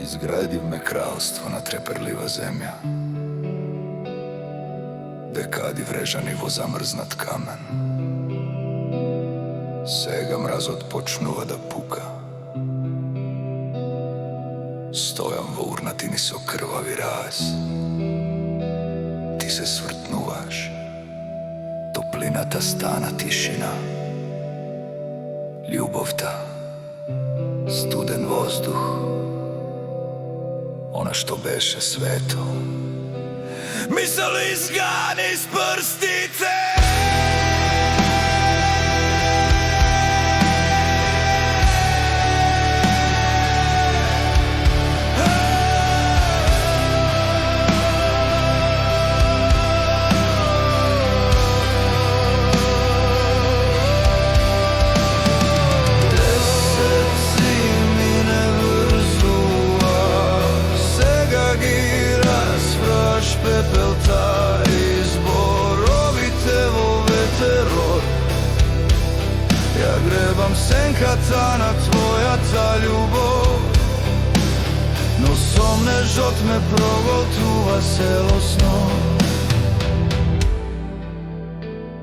Изградив ме кралство на треперлива земја, декади врежани во замрзнат камен. Сега мразот почнува да пука. Стојам во урнатини со крвави раз. Ти се свртнуваш. Топлината стана тишина. Љубовта, студен воздух, она што беше свето, мисли изгани с прстите. Пепелта и зборовите во ветерот. Ја гребам сенката на твојата љубов, но сомнежот ме проголтува целосно.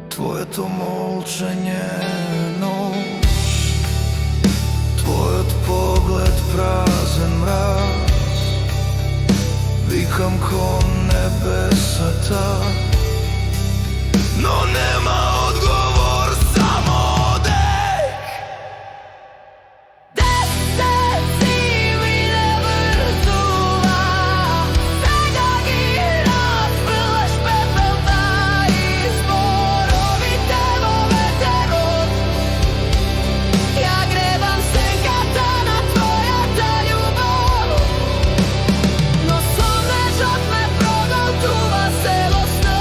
Твоето молчење нош, твојот поглед празен мраз. Викам кон небесата, но нема одговор, само одек. Десет зими не врзува, сега ги расфрлаш пепелта и зборовите во ветерот. Ја гребам сенката на твојата љубов, но сомнежот ме проголтува целосно.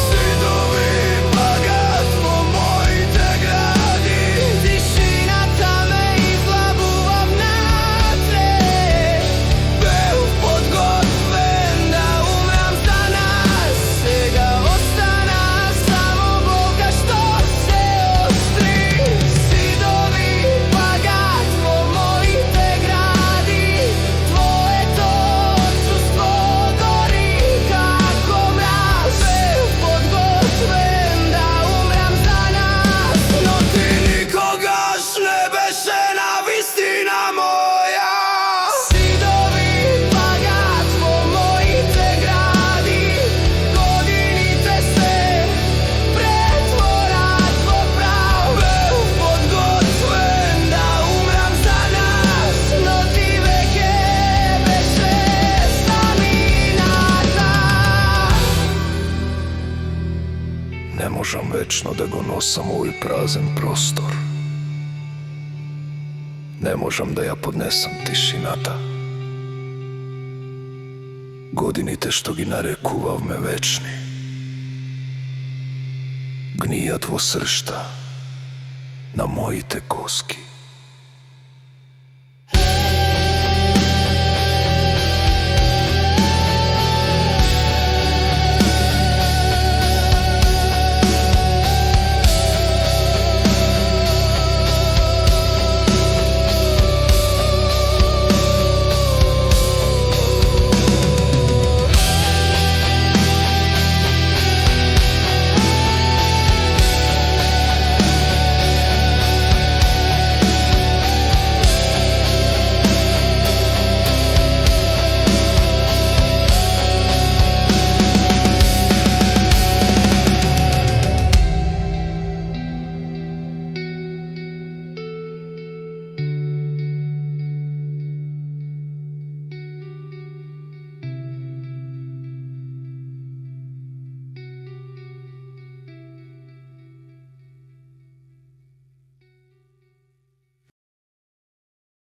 Сидови пагат во моите гради, тишината ме излабува внатре. Бев подготвен да умрам за нас, сега остана само болка што се остри. Сидови пагат во моите гради, твоето отсуство гори како мраз. Бев подготвен да умрам за нас, но ти никогаш не беше на вистина моја. Сидови пагат во моите гради, годините се претворат во прав. Бев подготвен да умрам за нас, но ти веќе беше стамината. Не можам вечно да го носам овој празен простор. Не можам да ја поднесам тишината. Годините што ги нарекувавме вечни гнијат во сршта на моите коски.